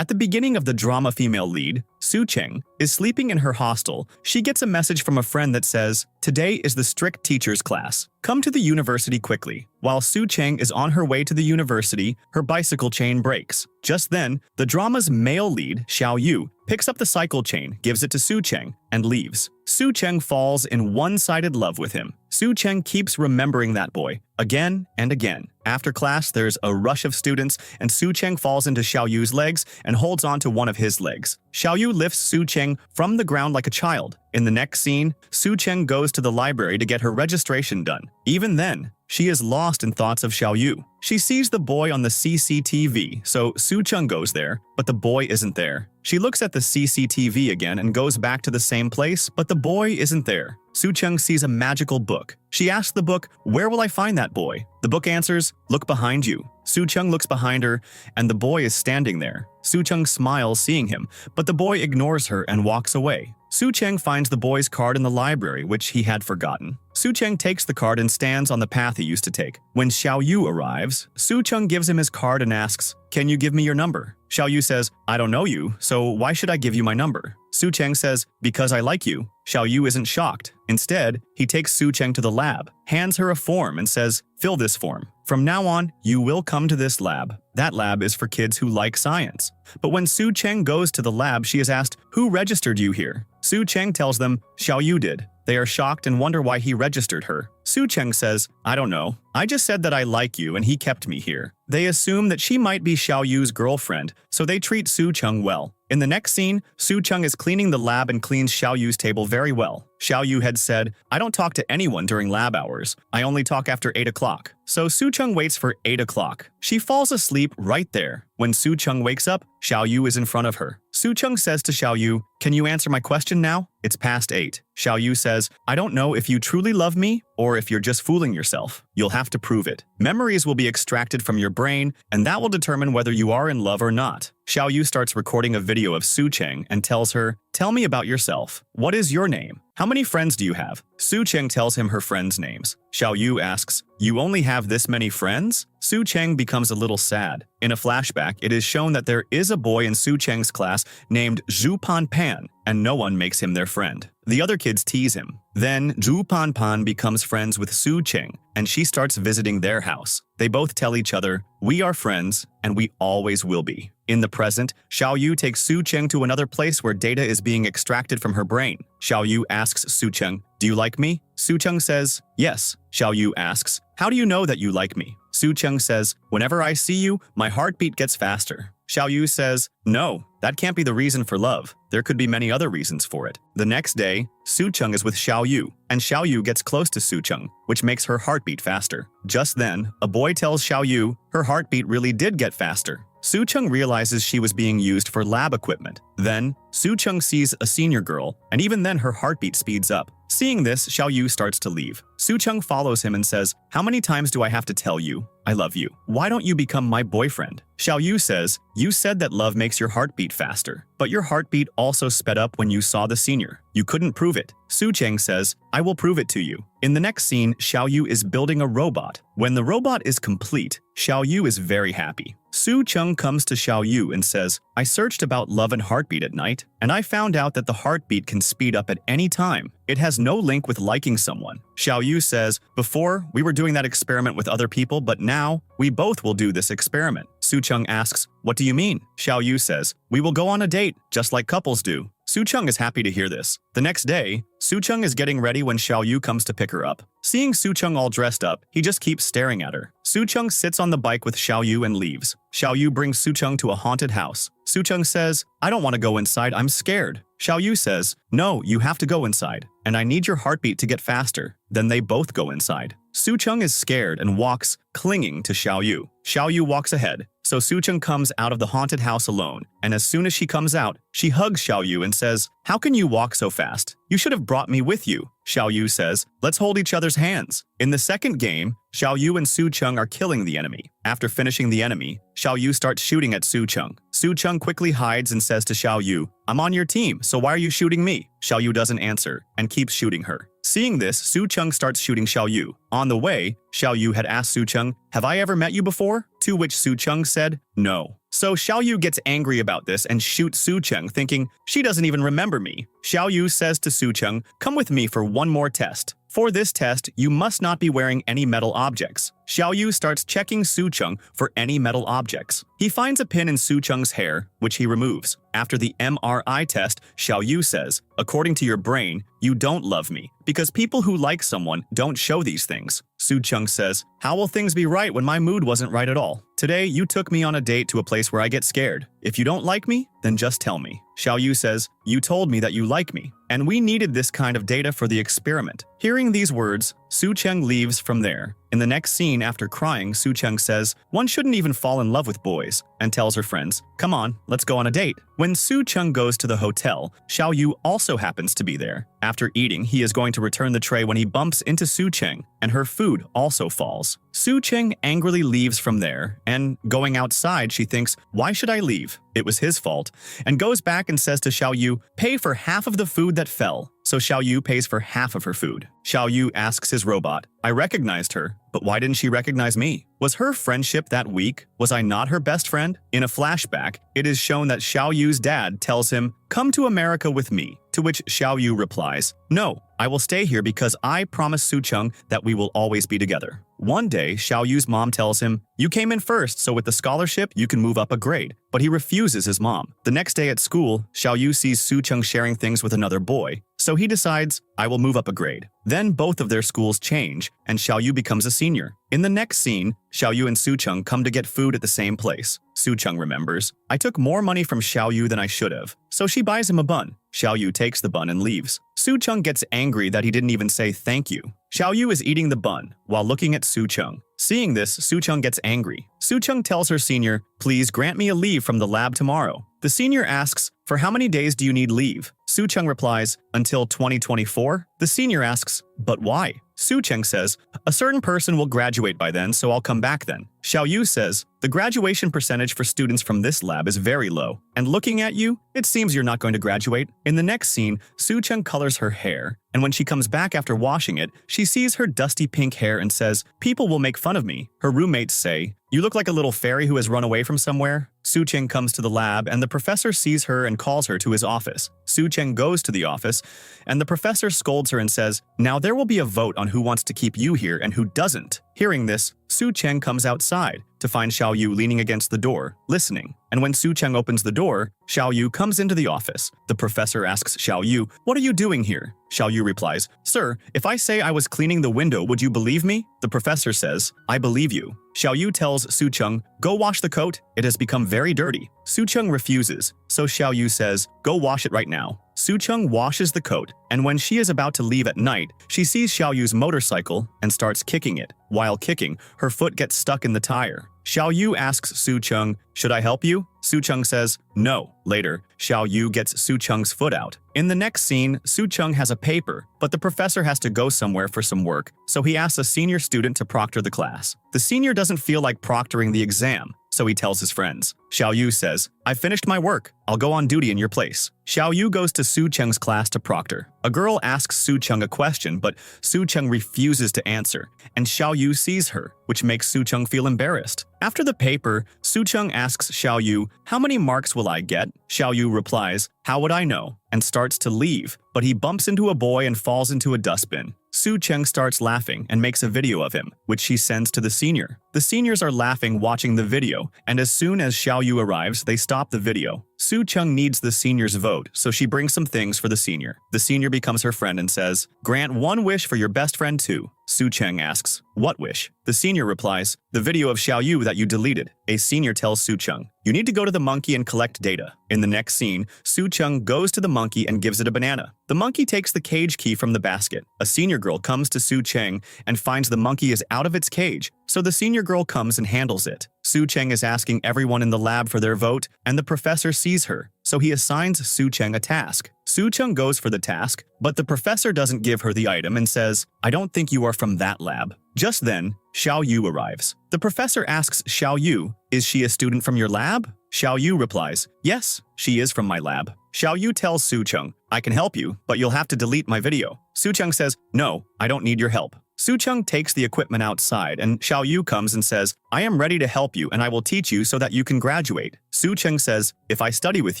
At the beginning of the drama, female lead, Su Cheng, is sleeping in her hostel. She gets a message from a friend that says, "Today is the strict teacher's class. Come to the university quickly." While Su Cheng is on her way to the university, her bicycle chain breaks. Just then, the drama's male lead, Xiao Yu, picks up the cycle chain, gives it to Su Cheng, and leaves. Su Cheng falls in one-sided love with him. Su Cheng keeps remembering that boy, again and again. After class, there's a rush of students, and Su Cheng falls into Xiao Yu's legs and holds on to one of his legs. Xiao Yu lifts Su Cheng from the ground like a child. In the next scene, Su Cheng goes to the library to get her registration done. Even then, she is lost in thoughts of Xiao Yu. She sees the boy on the CCTV, so Su Cheng goes there, but the boy isn't there. She looks at the CCTV again and goes back to the same place, but the boy isn't there. Su Cheng sees a magical book. She asks the book, "Where will I find that boy?" The book answers, "Look behind you." Su Cheng looks behind her, and the boy is standing there. Su Cheng smiles seeing him, but the boy ignores her and walks away. Su Cheng finds the boy's card in the library, which he had forgotten. Su Cheng takes the card and stands on the path he used to take. When Xiao Yu arrives, Su Cheng gives him his card and asks, "Can you give me your number?" Xiao Yu says, "I don't know you, so why should I give you my number?" Su Cheng says, "Because I like you." Xiao Yu isn't shocked. Instead, he takes Su Cheng to the lab, hands her a form and says, "Fill this form. From now on, you will come to this lab. That lab is for kids who like science." But when Su Cheng goes to the lab, she is asked, "Who registered you here?" Su Cheng tells them, "Xiao Yu did." They are shocked and wonder why he registered her. Su Cheng says, "I don't know. I just said that I like you and he kept me here." They assume that she might be Xiao Yu's girlfriend, so they treat Su Cheng well. In the next scene, Su Cheng is cleaning the lab and cleans Xiao Yu's table very well. Xiao Yu had said, "I don't talk to anyone during lab hours. I only talk after 8 o'clock." So Su Cheng waits for 8 o'clock. She falls asleep right there. When Su Cheng wakes up, Xiao Yu is in front of her. Su Cheng says to Xiao Yu, "Can you answer my question now? It's past 8. Xiao Yu says, "I don't know if you truly love me or if you're just fooling yourself. You'll have to prove it. Memories will be extracted from your brain, and that will determine whether you are in love or not." Xiao Yu starts recording a video of Su Cheng and tells her, "Tell me about yourself. What is your name? How many friends do you have?" Su Cheng tells him her friends' names. Xiao Yu asks, "You only have this many friends?" Su Cheng becomes a little sad. In a flashback, it is shown that there is a boy in Su Cheng's class named Zhu Pan Pan, and no one makes him their friend. The other kids tease him. Then Zhu Pan Pan becomes friends with Su Cheng, and she starts visiting their house. They both tell each other, "We are friends, and we always will be." In the present, Xiao Yu takes Su Cheng to another place where data is being extracted from her brain. Xiao Yu asks Su Cheng, "Do you like me?" Su Cheng says, "Yes." Xiao Yu asks, "How do you know that you like me?" Su Cheng says, "Whenever I see you, my heartbeat gets faster." Xiao Yu says, "No, that can't be the reason for love. There could be many other reasons for it." The next day, Su Cheng is with Xiao Yu, and Xiao Yu gets close to Su Cheng, which makes her heartbeat faster. Just then, a boy tells Xiao Yu her heartbeat really did get faster. Su Cheng realizes she was being used for lab equipment. Then, Su Cheng sees a senior girl, and even then her heartbeat speeds up. Seeing this, Xiao Yu starts to leave. Su Cheng follows him and says, "How many times do I have to tell you I love you? Why don't you become my boyfriend?" Xiao Yu says, "You said that love makes your heartbeat faster, but your heartbeat also sped up when you saw the senior. You couldn't prove it." Su Cheng says, "I will prove it to you." In the next scene, Xiao Yu is building a robot. When the robot is complete, Xiao Yu is very happy. Su Cheng comes to Xiao Yu and says, "I searched about love and heartbeat at night, and I found out that the heartbeat can speed up at any time. It has no link with liking someone." Xiao Yu says, "Before, we were doing that experiment with other people, but now, we both will do this experiment." Su Cheng asks, "What do you mean?" Xiao Yu says, "We will go on a date, just like couples do." Su Cheng is happy to hear this. The next day, Su Cheng is getting ready when Xiao Yu comes to pick her up. Seeing Su Cheng all dressed up, he just keeps staring at her. Su Cheng sits on the bike with Xiao Yu and leaves. Xiao Yu brings Su Cheng to a haunted house. Su Cheng says, "I don't want to go inside, I'm scared." Xiao Yu says, "No, you have to go inside, and I need your heartbeat to get faster." Then they both go inside. Su Cheng is scared and walks, clinging to Xiao Yu. Xiao Yu walks ahead, so Su Cheng comes out of the haunted house alone, and as soon as she comes out, she hugs Xiao Yu and says, "How can you walk so fast? You should have brought me with you." Xiao Yu says, "Let's hold each other's hands." In the second game, Xiao Yu and Su Cheng are killing the enemy. After finishing the enemy, Xiao Yu starts shooting at Su Cheng. Su Cheng quickly hides and says to Xiao Yu, "I'm on your team, so why are you shooting me?" Xiao Yu doesn't answer and keeps shooting her. Seeing this, Su Cheng starts shooting Xiao Yu. On the way, Xiao Yu had asked Su Cheng, "Have I ever met you before?" To which Su Cheng said, no. So Xiao Yu gets angry about this and shoots Su Cheng, thinking she doesn't even remember me. Xiao Yu says to Su Cheng, come with me for one more test. For this test, you must not be wearing any metal objects. Xiao Yu starts checking Su Cheng for any metal objects. He finds a pin in Su Cheng's hair, which he removes. After the MRI test, Xiao Yu says, according to your brain, you don't love me, because people who like someone don't show these things. Su Cheng says, how will things be right when my mood wasn't right at all? Today, you took me on a date to a place where I get scared. If you don't like me, then just tell me. Xiao Yu says, you told me that you like me, and we needed this kind of data for the experiment. Hearing these words, Su Cheng leaves from there. In the next scene, after crying, Su Cheng says, one shouldn't even fall in love with boys, and tells her friends, come on, let's go on a date. When Su Cheng goes to the hotel, Xiao Yu also happens to be there. After eating, he is going to return the tray when he bumps into Su Cheng, and her food also falls. Su Cheng angrily leaves from there, and going outside, she thinks, why should I leave? It was his fault, and goes back and says to Xiao Yu, pay for half of the food that fell. So Xiao Yu pays for half of her food. Xiao Yu asks his robot, I recognized her, but why didn't she recognize me? Was her friendship that weak? Was I not her best friend? In a flashback, it is shown that Xiao Yu's dad tells him, come to America with me, to which Xiao Yu replies, no, I will stay here because I promised Su Cheng that we will always be together. One day, Xiao Yu's mom tells him, you came in first, so with the scholarship, you can move up a grade. But he refuses his mom. The next day at school, Xiao Yu sees Su Cheng sharing things with another boy, so he decides, I will move up a grade. Then both of their schools change, and Xiao Yu becomes a senior. In the next scene, Xiao Yu and Su Cheng come to get food at the same place. Su Cheng remembers, I took more money from Xiao Yu than I should have, so she buys him a bun. Xiao Yu takes the bun and leaves. Su Cheng gets angry that he didn't even say thank you. Xiao Yu is eating the bun while looking at Su Cheng. Seeing this, Su Cheng gets angry. Su Cheng tells her senior, please grant me a leave from the lab tomorrow. The senior asks, for how many days do you need leave? Su Cheng replies, until 2024. The senior asks, but why? Su Cheng says, a certain person will graduate by then, so I'll come back then. Xiao Yu says, the graduation percentage for students from this lab is very low, and looking at you, it seems you're not going to graduate. In the next scene, Su Cheng colors her hair, and when she comes back after washing it, she sees her dusty pink hair and says, people will make fun of me. Her roommates say, you look like a little fairy who has run away from somewhere. Su Cheng comes to the lab, and the professor sees her and calls her to his office. Su Cheng goes to the office, and the professor scolds her and says, now there will be a vote on who wants to keep you here and who doesn't. Hearing this, Su Cheng comes outside to find Xiao Yu leaning against the door, listening. And when Su Cheng opens the door, Xiao Yu comes into the office. The professor asks Xiao Yu, what are you doing here? Xiao Yu replies, sir, if I say I was cleaning the window, would you believe me? The professor says, I believe you. Xiao Yu tells Su Cheng, go wash the coat, it has become very dirty. Su Cheng refuses, so Xiao Yu says, go wash it right now. Su Cheng washes the coat, and when she is about to leave at night, she sees Xiao Yu's motorcycle and starts kicking it. While kicking, her foot gets stuck in the tire. Xiao Yu asks Su Cheng, should I help you? Su Cheng says, no. Later, Xiao Yu gets Su Cheng's foot out. In the next scene, Su Cheng has a paper, but the professor has to go somewhere for some work, so he asks a senior student to proctor the class. The senior doesn't feel like proctoring the exam, so he tells his friends. Xiao Yu says, I finished my work. I'll go on duty in your place. Xiao Yu goes to Su Cheng's class to proctor. A girl asks Su Cheng a question, but Su Cheng refuses to answer, and Xiao Yu sees her, which makes Su Cheng feel embarrassed. After the paper, Su Cheng asks Xiao Yu, how many marks will I get? Xiao Yu replies, how would I know? And starts to leave, but he bumps into a boy and falls into a dustbin. Su Cheng starts laughing and makes a video of him, which she sends to the senior. The seniors are laughing watching the video, and as soon as Xiao Yu arrives, they stop the video. Su Cheng needs the senior's vote, so she brings some things for the senior. The senior becomes her friend and says, grant one wish for your best friend too. Su Cheng asks, what wish? The senior replies, the video of Xiao Yu that you deleted. A senior tells Su Cheng, you need to go to the monkey and collect data. In the next scene, Su Cheng goes to the monkey and gives it a banana. The monkey takes the cage key from the basket. A senior girl comes to Su Cheng and finds the monkey is out of its cage, so the senior girl comes and handles it. Su Cheng is asking everyone in the lab for their vote, and the professor sees her, so he assigns Su Cheng a task. Su Cheng goes for the task, but the professor doesn't give her the item and says, I don't think you are from that lab. Just then, Xiao Yu arrives. The professor asks Xiao Yu, is she a student from your lab? Xiao Yu replies, yes, she is from my lab. Xiao Yu tells Su Cheng, I can help you, but you'll have to delete my video. Su Cheng says, no, I don't need your help. Soo-chung takes the equipment outside, and Xiao Yu comes and says, I am ready to help you and I will teach you so that you can graduate. Soo-chung says, if I study with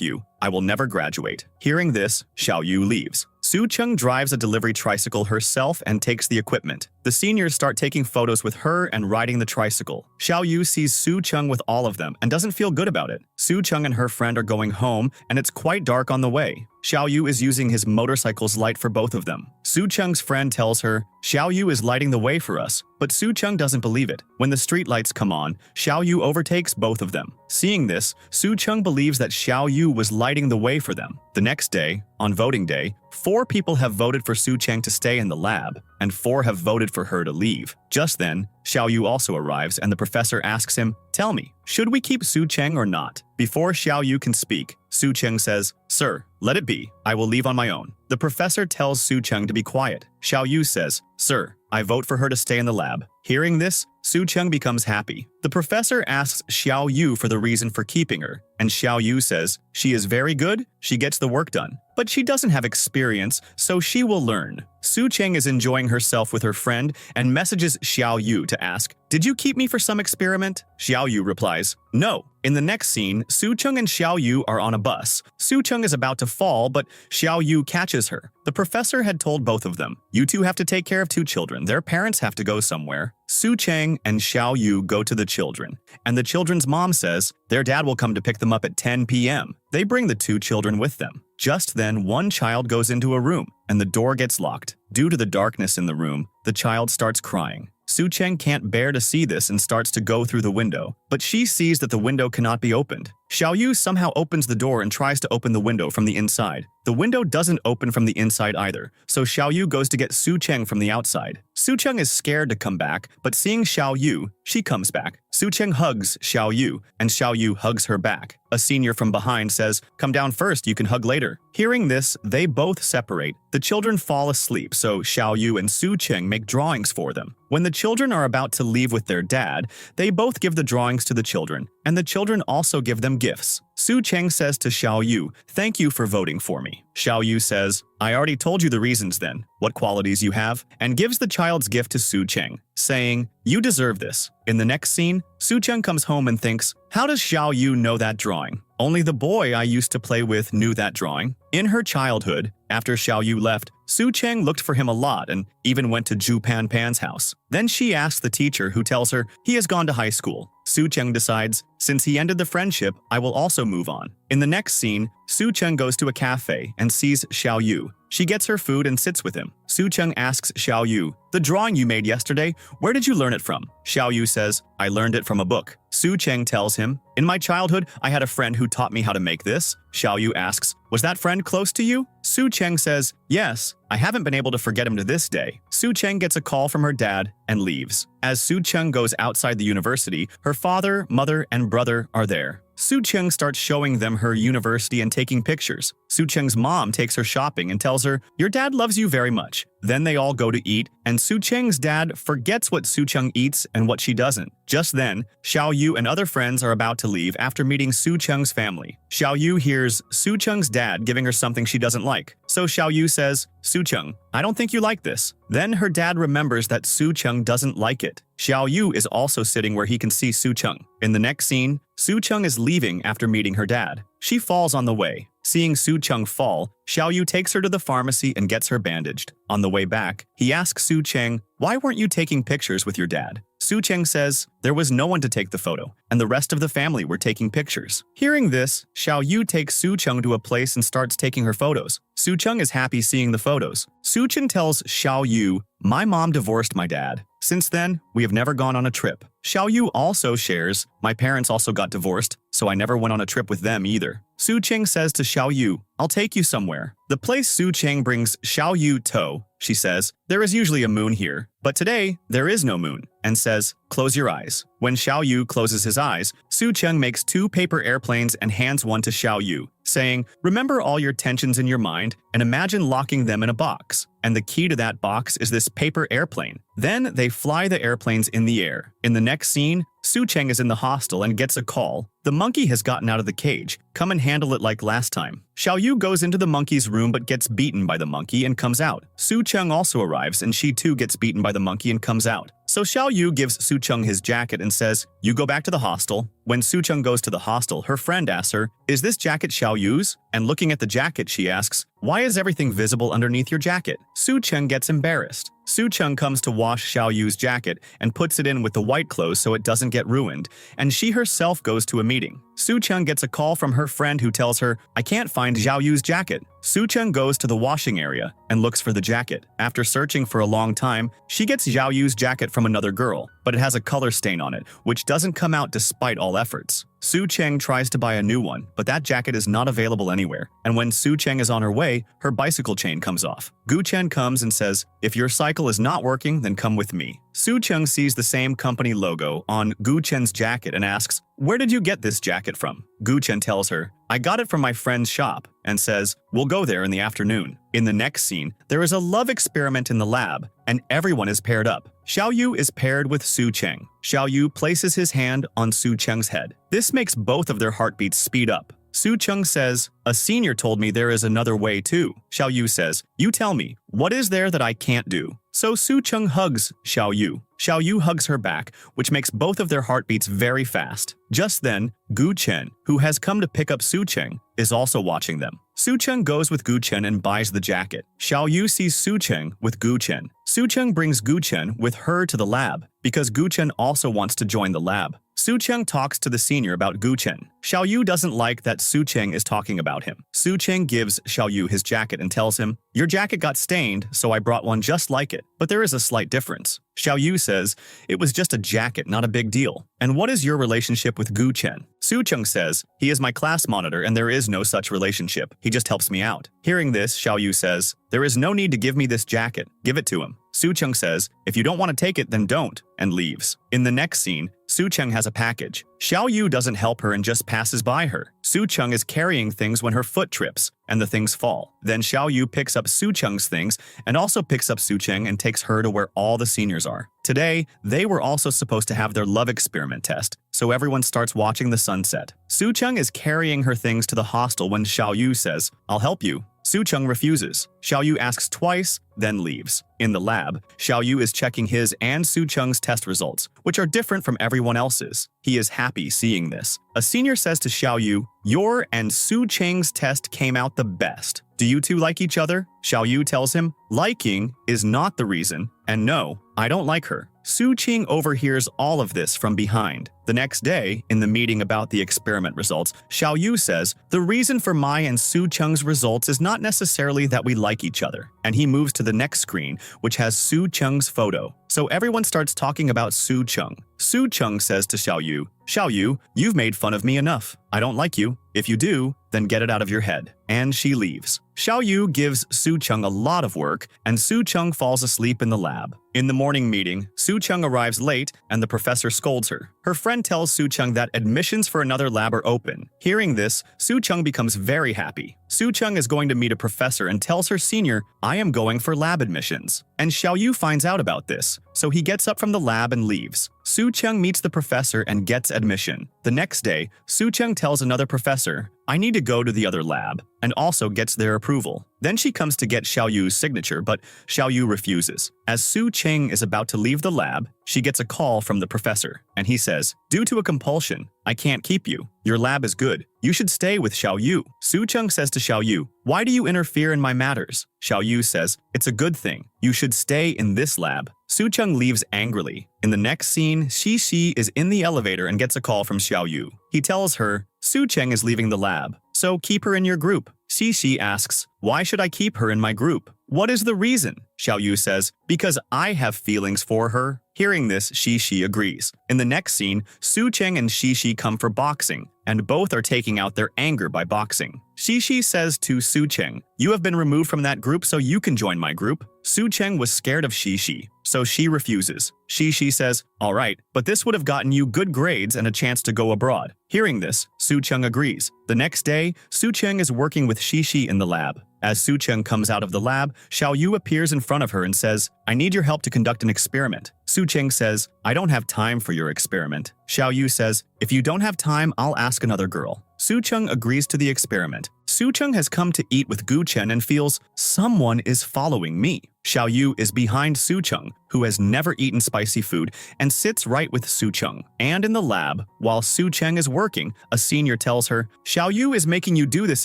you, I will never graduate. Hearing this, Xiao Yu leaves. Soo-chung drives a delivery tricycle herself and takes the equipment. The seniors start taking photos with her and riding the tricycle. Xiao Yu sees Soo-chung with all of them and doesn't feel good about it. Soo-chung and her friend are going home, and it's quite dark on the way. Xiao Yu is using his motorcycle's light for both of them. Soo-chung's friend tells her, Xiao Yu is lighting the way for us, but Soo-chung doesn't believe it. When the street lights come on, Xiao Yu overtakes both of them. Seeing this, Soo-chung believes that Xiao Yu was lighting the way for them. The next day, on voting day, 4 people have voted for Soo-chung to stay in the lab, and 4 have voted for her to leave. Just then, Xiao Yu also arrives and the professor asks him, tell me, should we keep Soo-chung or not? Before Xiao Yu can speak, Soo-chung says, sir, let it be. I will leave on my own. The professor tells Soo-chung to be quiet. Xiao Yu says, sir, I vote for her to stay in the lab. Hearing this, Soo-chung becomes happy. The professor asks Xiao Yu for the reason for keeping her, and Xiao Yu says, she is very good, she gets the work done, but she doesn't have experience, so she will learn. Soo-chung is enjoying herself with her friend and messages Xiao Yu to ask, did you keep me for some experiment? Xiao Yu replies, no. In the next scene, Soo-chung and Xiao Yu are on a bus. Soo-chung is about to fall, but Xiao Yu catches her. The professor had told both of them, you two have to take care of 2 children. Their parents have to go somewhere. Soo-chung and Xiao Yu go to the children, and the children's mom says their dad will come to pick them up at 10 p.m. They bring the 2 children with them. Just then, one child goes into a room, and the door gets locked. Due to the darkness in the room, the child starts crying. Soo-chung can't bear to see this and starts to go through the window, but she sees that the window cannot be opened. Xiao Yu somehow opens the door and tries to open the window from the inside. The window doesn't open from the inside either, so Xiao Yu goes to get Soo-chung from the outside. Soo-chung is scared to come back, but seeing Xiao Yu, she comes back. Soo-chung hugs Xiao Yu, and Xiao Yu hugs her back. A senior from behind says, come down first, you can hug later. Hearing this, they both separate. The children fall asleep, so Xiao Yu and Soo-chung make drawings for them. When the children are about to leave with their dad, they both give the drawings to the children, and the children also give them gifts. Soo-chung says to Xiao Yu, thank you for voting for me. Xiao Yu says, I already told you the reasons then, what qualities you have, and gives the child's gift to Soo-chung, saying, you deserve this. In the next scene, Soo-chung comes home and thinks, how does Xiao Yu know that drawing? Only the boy I used to play with knew that drawing. In her childhood, after Xiao Yu left, Soo-chung looked for him a lot and even went to Ju Pan Pan's house. Then she asks the teacher, who tells her he has gone to high school. Soo-chung decides, since he ended the friendship, I will also move on. In the next scene, Soo-chung goes to a cafe and sees Xiao Yu. She gets her food and sits with him. Soo-chung asks Xiao Yu, the drawing you made yesterday, where did you learn it from? Xiao Yu says, I learned it from a book. Soo-chung tells him, in my childhood, I had a friend who taught me how to make this. Xiao Yu asks, was that friend close to you? Soo-chung says, yes, I haven't been able to forget him to this day. Soo-chung gets a call from her dad and leaves. As Soo-chung goes outside the university, her father, mother, and brother are there. Soo-chung starts showing them her university and taking pictures. Soo-chung's mom takes her shopping and tells her, your dad loves you very much. Then they all go to eat, and Soo-chung's dad forgets what Soo-chung eats and what she doesn't. Just then, Xiao Yu and other friends are about to leave after meeting Soo-chung's family. Xiao Yu hears Soo-chung's dad giving her something she doesn't like. So Xiao Yu says, Soo-chung, I don't think you like this. Then her dad remembers that Soo-chung doesn't like it. Xiao Yu is also sitting where he can see Soo-chung. In the next scene, Soo-chung is leaving after meeting her dad. She falls on the way. Seeing Soo-chung fall, Xiao Yu takes her to the pharmacy and gets her bandaged. On the way back, he asks Soo-chung, why weren't you taking pictures with your dad? Soo-chung says, there was no one to take the photo, and the rest of the family were taking pictures. Hearing this, Xiao Yu takes Soo-chung to a place and starts taking her photos. Soo-chung is happy seeing the photos. Soo-chung tells Xiao Yu, my mom divorced my dad. Since then, we have never gone on a trip. Xiao Yu also shares, my parents also got divorced, so I never went on a trip with them either. Soo-chung says to Xiao Yu, I'll take you somewhere. The place Soo-chung brings Xiao Yu to, she says, there is usually a moon here, but today there is no moon, and says, close your eyes. When Xiao Yu closes his eyes, Soo-chung makes 2 paper airplanes and hands one to Xiao Yu, saying, remember all your tensions in your mind and imagine locking them in a box. And the key to that box is this paper airplane. Then they fly the airplanes in the air. In the next scene, Su Cheng is in the hostel and gets a call. The monkey has gotten out of the cage. Come and handle it like last time. Xiao Yu goes into the monkey's room but gets beaten by the monkey and comes out. Su Cheng also arrives and she too gets beaten by the monkey and comes out. So Xiao Yu gives Su Cheng his jacket and says, "You go back to the hostel." When Su Cheng goes to the hostel, her friend asks her, "Is this jacket Xiao Yu's?" And looking at the jacket, she asks, "Why is everything visible underneath your jacket?" Su Cheng gets embarrassed. Su Cheng comes to wash Xiao Yu's jacket and puts it in with the white clothes so it doesn't get ruined, and she herself goes to a meeting. Su Cheng gets a call from her friend who tells her, "I can't find Xiao Yu's jacket." Su Cheng goes to the washing area and looks for the jacket. After searching for a long time, she gets Xiao Yu's jacket from another girl, but it has a color stain on it, which doesn't come out despite all efforts. Su Cheng tries to buy a new one, but that jacket is not available anywhere, and when Su Cheng is on her way, her bicycle chain comes off. Gu Chen comes and says, "If your cycle is not working, then come with me." Su Cheng sees the same company logo on Gu Chen's jacket and asks, "Where did you get this jacket from?" Gu Chen tells her, "I got it from my friend's shop," and says, "We'll go there in the afternoon." In the next scene, there is a love experiment in the lab, and everyone is paired up. Xiao Yu is paired with Su Cheng. Xiao Yu places his hand on Su Cheng's head. This makes both of their heartbeats speed up. Su Cheng says, "A senior told me there is another way too." Xiao Yu says, "You tell me, what is there that I can't do?" So Su Cheng hugs Xiao Yu. Xiao Yu hugs her back, which makes both of their heartbeats very fast. Just then, Gu Chen, who has come to pick up Su Cheng, is also watching them. Su Cheng goes with Gu Chen and buys the jacket. Xiao Yu sees Su Cheng with Gu Chen. Su Cheng brings Gu Chen with her to the lab, because Gu Chen also wants to join the lab. Su Cheng talks to the senior about Gu Chen. Xiao Yu doesn't like that Su Cheng is talking about him. Su Cheng gives Xiao Yu his jacket and tells him, "Your jacket got stained, so I brought one just like it, but there is a slight difference." Xiao Yu says, "It was just a jacket, not a big deal." "And what is your relationship with Gu Chen?" Su Cheng says, "He is my class monitor and there is no such relationship. He just helps me out." Hearing this, Xiao Yu says, "There is no need to give me this jacket. Give it to him." Su Cheng says, "If you don't want to take it, then don't," and leaves. In the next scene, Su Cheng has a package. Xiao Yu doesn't help her and just passes by her. Su Cheng is carrying things when her foot trips, and the things fall. Then Xiao Yu picks up Su Cheng's things and also picks up Su Cheng and takes her to where all the seniors are. Today, they were also supposed to have their love experiment test, so everyone starts watching the sunset. Su Cheng is carrying her things to the hostel when Xiao Yu says, "I'll help you." Su Cheng refuses. Xiao Yu asks twice, then leaves. In the lab, Xiao Yu is checking his and Su Cheng's test results, which are different from everyone else's. He is happy seeing this. A senior says to Xiao Yu, "Your and Su Cheng's test came out the best. Do you two like each other?" Xiao Yu tells him, "Liking is not the reason, and no, I don't like her." Su Cheng overhears all of this from behind. The next day, in the meeting about the experiment results, Xiao Yu says, "The reason for my and Su Cheng's results is not necessarily that we like each other." And he moves to the next screen, which has Su Cheng's photo. So everyone starts talking about Su Cheng. Su Cheng says to Xiao Yu, "Xiao Yu, you've made fun of me enough. I don't like you. If you do, then get it out of your head." And she leaves. Xiao Yu gives Su Cheng a lot of work, and Su Cheng falls asleep in the lab. In the morning meeting, Su Cheng arrives late, and the professor scolds her. Her friend tells Su Cheng that admissions for another lab are open. Hearing this, Su Cheng becomes very happy. Su Cheng is going to meet a professor and tells her senior, "I am going for lab admissions." And Xiao Yu finds out about this, so he gets up from the lab and leaves. Su Cheng meets the professor and gets admission. The next day, Su Cheng tells another professor, "I need to go to the other lab," and also gets their approval. Then she comes to get Xiao Yu's signature, but Xiao Yu refuses. As Su Cheng is about to leave the lab, she gets a call from the professor, and he says, "Due to a compulsion, I can't keep you. Your lab is good. You should stay with Xiao Yu." Su Cheng says to Xiao Yu, "Why do you interfere in my matters?" Xiao Yu says, "It's a good thing. You should stay in this lab." Su Cheng leaves angrily. In the next scene, Shi is in the elevator and gets a call from Xiao Yu. He tells her, "Su Cheng is leaving the lab, so keep her in your group." Shi asks, "Why should I keep her in my group? What is the reason?" Xiao Yu says, "Because I have feelings for her." Hearing this, Shi agrees. In the next scene, Su Cheng and Shi come for boxing, and both are taking out their anger by boxing. Shi says to Su Cheng, "You have been removed from that group so you can join my group." Su Cheng was scared of Shi, so she refuses. Shi says, "All right, but this would have gotten you good grades and a chance to go abroad." Hearing this, Su Cheng agrees. The next day, Su Cheng is working with Shi in the lab. As Su Cheng comes out of the lab, Xiao Yu appears in front of her and says, I need your help to conduct an experiment. Su Cheng says, I don't have time for your experiment. Xiao Yu says, if you don't have time, I'll ask another girl. Su Cheng agrees to the experiment. Su Cheng has come to eat with Gu Chen and feels someone is following me. Xiao Yu is behind Su Cheng, who has never eaten spicy food, and sits right with Su Cheng. And in the lab, while Su Cheng is working, a senior tells her, Xiao Yu is making you do this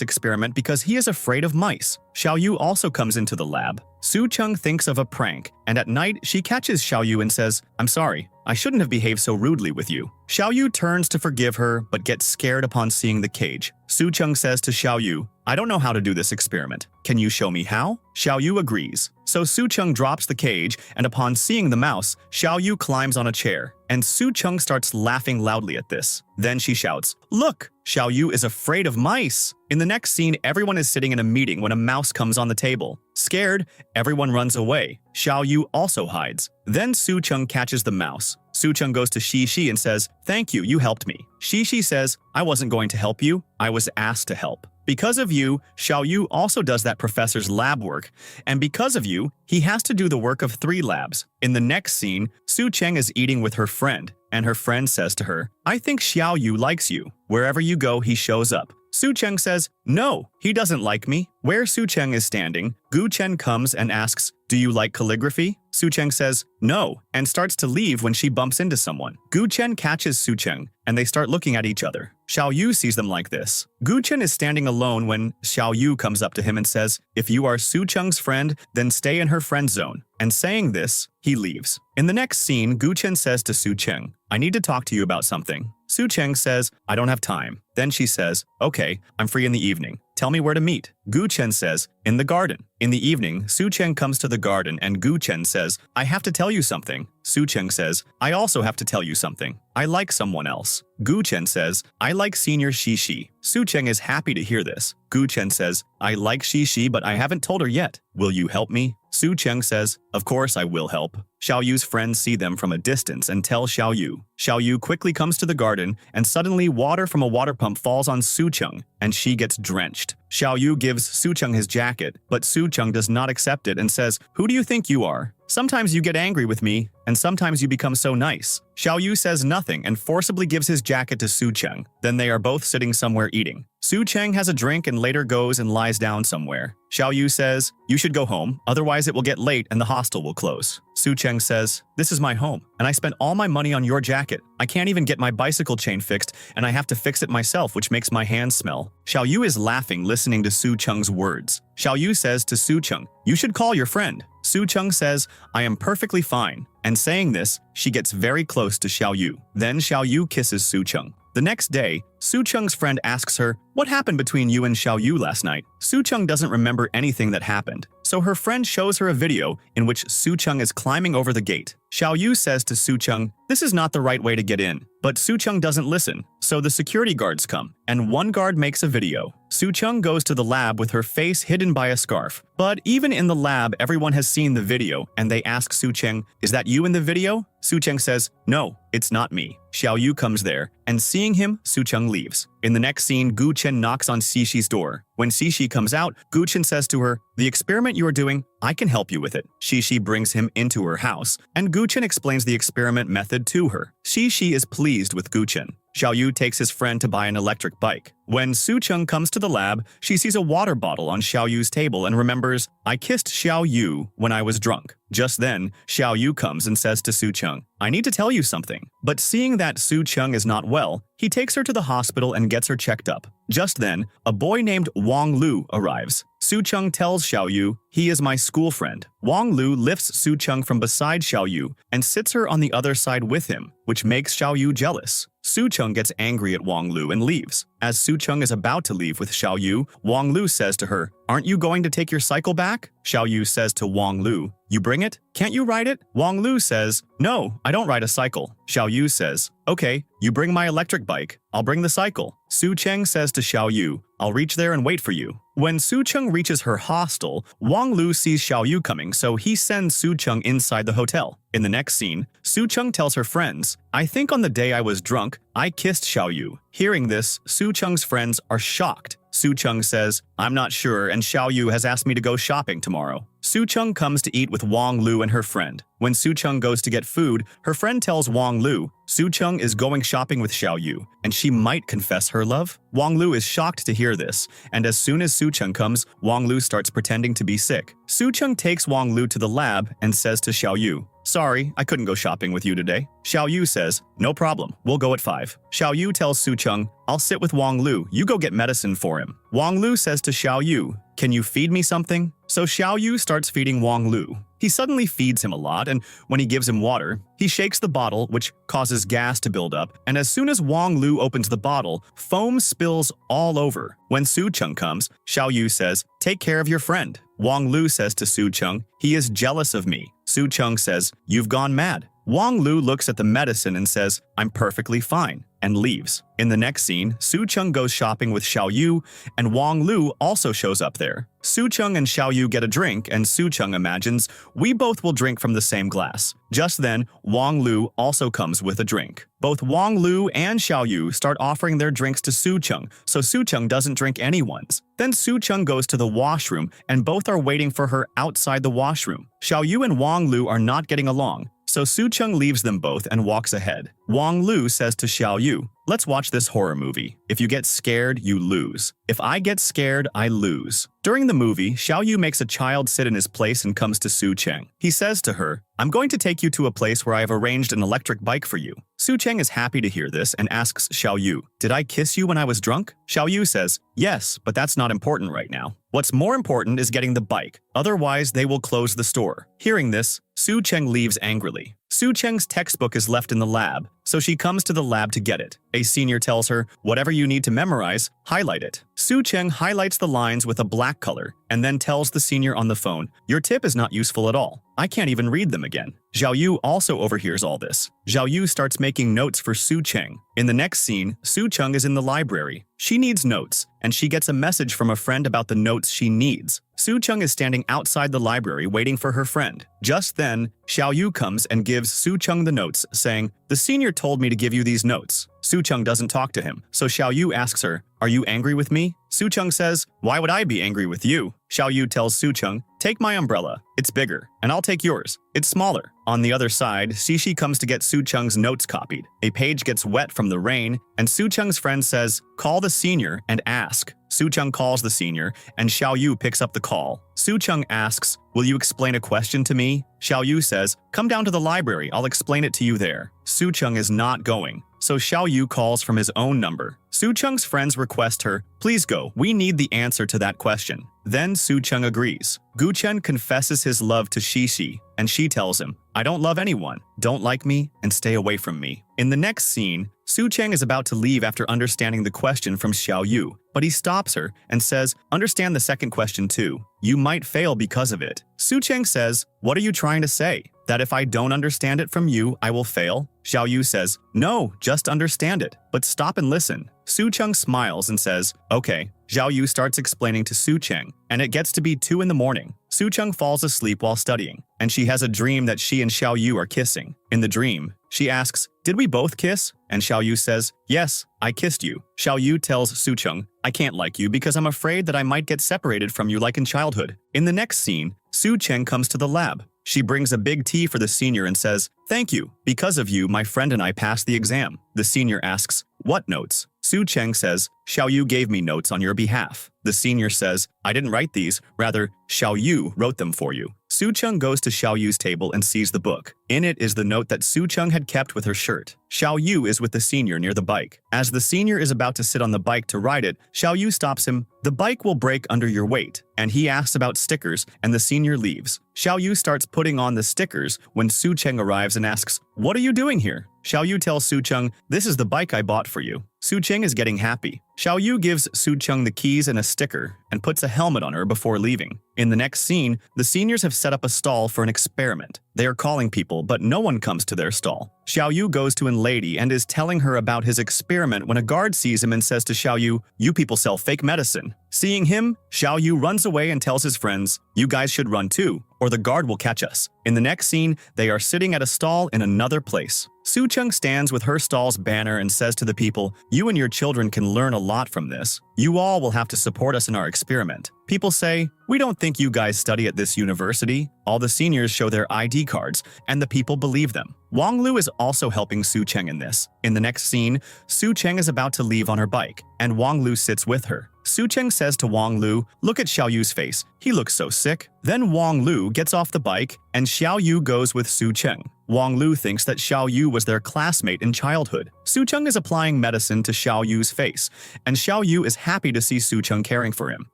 experiment because he is afraid of mice. Xiao Yu also comes into the lab. Su Cheng thinks of a prank, and at night she catches Xiao Yu and says, I'm sorry, I shouldn't have behaved so rudely with you. Xiao Yu turns to forgive her, but gets scared upon seeing the cage. Su Cheng says to Xiao Yu, I don't know how to do this experiment. Can you show me how? Xiao Yu agrees. So Su Cheng drops the cage, and upon seeing the mouse, Xiao Yu climbs on a chair, and Su Cheng starts laughing loudly at this. Then she shouts, Look! Xiao Yu is afraid of mice! In the next scene, everyone is sitting in a meeting when a mouse comes on the table. Scared, everyone runs away. Xiao Yu also hides. Then Su Cheng catches the mouse. Su Cheng goes to Xi Xi and says, Thank you, you helped me. Xi Xi says, I wasn't going to help you, I was asked to help. Because of you, Xiao Yu also does that professor's lab work, and because of you, he has to do the work of 3 labs. In the next scene, Su Cheng is eating with her friend, and her friend says to her, I think Xiao Yu likes you. Wherever you go, he shows up. Su Cheng says, No, he doesn't like me. Where Su Cheng is standing, Gu Chen comes and asks, Do you like calligraphy? Su Cheng says, No, and starts to leave when she bumps into someone. Gu Chen catches Su Cheng, and they start looking at each other. Xiao Yu sees them like this. Gu Chen is standing alone when Xiao Yu comes up to him and says, If you are Su Cheng's friend, then stay in her friend zone. And saying this, he leaves. In the next scene, Gu Chen says to Su Cheng, I need to talk to you about something. Su Cheng says, I don't have time. Then she says, Okay, I'm free in the evening. Tell me where to meet. Gu Chen says, In the garden. In the evening, Su Cheng comes to the garden and Gu Chen says, I have to tell you something. Su Cheng says, I also have to tell you something. I like someone else. Gu Chen says, I like senior Xi Xi. Su Cheng is happy to hear this. Gu Chen says, I like Xi Xi, but I haven't told her yet. Will you help me? Su Cheng says, Of course I will help. Xiao Yu's friends see them from a distance and tell Xiao Yu. Xiao Yu quickly comes to the garden, and suddenly water from a water pump falls on Su Cheng, and she gets drenched. Xiao Yu gives Su Cheng his jacket, but Su Cheng does not accept it and says, Who do you think you are? Sometimes you get angry with me, and sometimes you become so nice. Xiao Yu says nothing and forcibly gives his jacket to Su Cheng. Then they are both sitting somewhere eating. Su Cheng has a drink and later goes and lies down somewhere. Xiao Yu says, You should go home, otherwise it will get late and the hostel will close. Su Cheng says, This is my home, and I spent all my money on your jacket. I can't even get my bicycle chain fixed, and I have to fix it myself, which makes my hands smell. Xiao Yu is laughing listening to Su Cheng's words. Xiao Yu says to Su Cheng, You should call your friend. Su Cheng says, I am perfectly fine. And saying this, she gets very close to Xiao Yu. Then Xiao Yu kisses Su Cheng. The next day, Su Cheng's friend asks her, What happened between you and Xiao Yu last night? Su Cheng doesn't remember anything that happened, so her friend shows her a video in which Su Cheng is climbing over the gate. Xiao Yu says to Su Cheng, This is not the right way to get in. But Su Cheng doesn't listen, so the security guards come, and one guard makes a video. Su Cheng goes to the lab with her face hidden by a scarf. But even in the lab, everyone has seen the video, and they ask Su Cheng, Is that you in the video? Su Cheng says, No, it's not me. Xiao Yu comes there, and seeing him, Su Cheng leaves. In the next scene, Gu Chen knocks on Xi Xi's door. When Xi Xi comes out, Gu Chen says to her, The experiment you are doing, I can help you with it. Xi Xi brings him into her house, and Gu Chen explains the experiment method to her. Xi Xi is pleased with Gu Chen. Xiao Yu takes his friend to buy an electric bike. When Su Cheng comes to the lab, she sees a water bottle on Xiao Yu's table and remembers, I kissed Xiao Yu when I was drunk. Just then, Xiao Yu comes and says to Su Cheng, I need to tell you something. But seeing that Su Cheng is not well, he takes her to the hospital and gets her checked up. Just then, a boy named Wang Lu arrives. Su Cheng tells Xiao Yu, he is my school friend. Wang Lu lifts Su Cheng from beside Xiao Yu and sits her on the other side with him, which makes Xiao Yu jealous. Su Cheng gets angry at Wang Lu and leaves. As Su Cheng is about to leave with Xiao Yu, Wang Lu says to her, Aren't you going to take your cycle back? Xiao Yu says to Wang Lu, You bring it? Can't you ride it? Wang Lu says, No, I don't ride a cycle. Xiao Yu says, Okay, you bring my electric bike. I'll bring the cycle. Su Cheng says to Xiao Yu, I'll reach there and wait for you. When Su Cheng reaches her hostel, Wang Lu sees Xiao Yu coming, so he sends Su Cheng inside the hotel. In the next scene, Su Cheng tells her friends, I think on the day I was drunk, I kissed Xiao Yu. Hearing this, Su Cheng's friends are shocked. Su Chung says, I'm not sure and Xiao Yu has asked me to go shopping tomorrow. Su Chung comes to eat with Wang Lu and her friend. When Su Chung goes to get food, her friend tells Wang Lu Su Chung is going shopping with Xiao Yu, and she might confess her love. Wang Lu is shocked to hear this, and as soon as Su Chung comes, Wang Lu starts pretending to be sick. Su Chung takes Wang Lu to the lab and says to Xiao Yu, Sorry, I couldn't go shopping with you today. Xiao Yu says, No problem, we'll go at 5. Xiao Yu tells Su Chung, I'll sit with Wang Lu, you go get medicine for him. Wang Lu says to Xiao Yu, Can you feed me something? So Xiao Yu starts feeding Wang Lu. He suddenly feeds him a lot, and when he gives him water, he shakes the bottle, which causes gas to build up, and as soon as Wang Lu opens the bottle, foam spills all over. When Su Chung comes, Xiao Yu says, Take care of your friend. Wang Lu says to Su Chung, He is jealous of me. Su Chung says, You've gone mad. Wang Lu looks at the medicine and says, I'm perfectly fine, and leaves. In the next scene, Su Chung goes shopping with Xiao Yu, and Wang Lu also shows up there. Su Chung and Xiao Yu get a drink, and Su Chung imagines, we both will drink from the same glass. Just then, Wang Lu also comes with a drink. Both Wang Lu and Xiao Yu start offering their drinks to Su Chung, so Su Chung doesn't drink anyone's. Then Su Chung goes to the washroom, and both are waiting for her outside the washroom. Xiao Yu and Wang Lu are not getting along, so Su Chung leaves them both and walks ahead. Wang Lu says to Xiao Yu, Let's watch this horror movie. If you get scared, you lose. If I get scared, I lose. During the movie, Xiao Yu makes a child sit in his place and comes to Su Cheng. He says to her, I'm going to take you to a place where I have arranged an electric bike for you. Su Cheng is happy to hear this and asks Xiao Yu, Did I kiss you when I was drunk? Xiao Yu says, Yes, but that's not important right now. What's more important is getting the bike. Otherwise, they will close the store. Hearing this, Su Cheng leaves angrily. Su Cheng's textbook is left in the lab, so she comes to the lab to get it. A senior tells her, whatever you need to memorize, highlight it. Su Cheng highlights the lines with a black color and then tells the senior on the phone, Your tip is not useful at all. I can't even read them again. Xiao Yu also overhears all this. Xiao Yu starts making notes for Su Cheng. In the next scene, Su Cheng is in the library. She needs notes, and she gets a message from a friend about the notes she needs. Su Cheng is standing outside the library waiting for her friend. Just then, Xiao Yu comes and gives Su Cheng the notes, saying, The senior told me to give you these notes. Su Cheng doesn't talk to him, so Xiao Yu asks her, Are you angry with me? Su Cheng says, Why would I be angry with you? Xiao Yu tells Su Cheng, Take my umbrella. It's bigger. And I'll take yours. It's smaller. On the other side, Xixi comes to get Su Cheng's notes copied. A page gets wet from the rain, and Su Cheng's friend says, Call the senior and ask. Su Cheng calls the senior, and Xiao Yu picks up the call. Su Cheng asks, Will you explain a question to me? Xiao Yu says, Come down to the library. I'll explain it to you there. Su Cheng is not going, so Xiao Yu calls from his own number. Su Cheng's friends request her, Please go. We need the answer to that question. Then Su Cheng agrees. Gu Chen confesses his love to Xixi, and she tells him, I don't love anyone, don't like me, and stay away from me. In the next scene, Su Cheng is about to leave after understanding the question from Xiao Yu, but he stops her and says, Understand the second question too. You might fail because of it. Su Cheng says, What are you trying to say? That if I don't understand it from you, I will fail? Xiao Yu says, No, just understand it, but stop and listen. Su Cheng smiles and says, Okay. Xiao Yu starts explaining to Su Cheng, and it gets to be 2 in the morning. Su Cheng falls asleep while studying, and she has a dream that she and Xiao Yu are kissing. In the dream, she asks, Did we both kiss? And Xiao Yu says, Yes, I kissed you. Xiao Yu tells Su Cheng, I can't like you because I'm afraid that I might get separated from you like in childhood. In the next scene, Su Cheng comes to the lab. She brings a big tea for the senior and says, Thank you. Because of you, my friend and I passed the exam. The senior asks, What notes? Su Cheng says, Xiao Yu gave me notes on your behalf. The senior says, I didn't write these, rather, Xiao Yu wrote them for you. Su Cheng goes to Xiao Yu's table and sees the book. In it is the note that Su Cheng had kept with her shirt. Xiao Yu is with the senior near the bike. As the senior is about to sit on the bike to ride it, Xiao Yu stops him. The bike will break under your weight. And he asks about stickers, and the senior leaves. Xiao Yu starts putting on the stickers when Su Cheng arrives and asks, What are you doing here? Xiao Yu tells Su Cheng, This is the bike I bought for you. Su Cheng is getting happy. Xiao Yu gives Su Cheng the keys and a sticker and puts a helmet on her before leaving. In the next scene, the seniors have set up a stall for an experiment. They are calling people, but no one comes to their stall. Xiao Yu goes to an lady and is telling her about his experiment when a guard sees him and says to Xiao Yu, You people sell fake medicine. Seeing him, Xiao Yu runs away and tells his friends, You guys should run too, or the guard will catch us. In the next scene, they are sitting at a stall in another place. Soo-chung stands with her stall's banner and says to the people, "You and your children can learn a lot from this. You all will have to support us in our experiment." People say, "We don't think you guys study at this university." All the seniors show their ID cards, and the people believe them. Wang Lu is also helping Soo-cheng in this. In the next scene, Soo-cheng is about to leave on her bike, and Wang Lu sits with her. Soo-cheng says to Wang Lu, "Look at Xiao Yu's face. He looks so sick." Then Wang Lu gets off the bike, and Xiao Yu goes with Soo-cheng. Wang Lu thinks that Xiao Yu was their classmate in childhood. Soo-cheng is applying medicine to Xiao Yu's face, and Xiao Yu is happy to see Soo-cheng caring for him.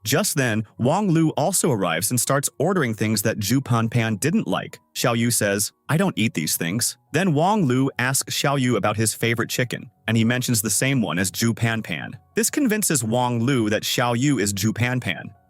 Just then, Wang Lu also arrives and starts ordering things that Zhu Pan didn't like. Xiao Yu says, "I don't eat these things." Then Wang Lu asks Xiao Yu about his favorite chicken, and he mentions the same one as Zhu Pan. This convinces Wang Lu that Xiao Yu is Zhu Pan.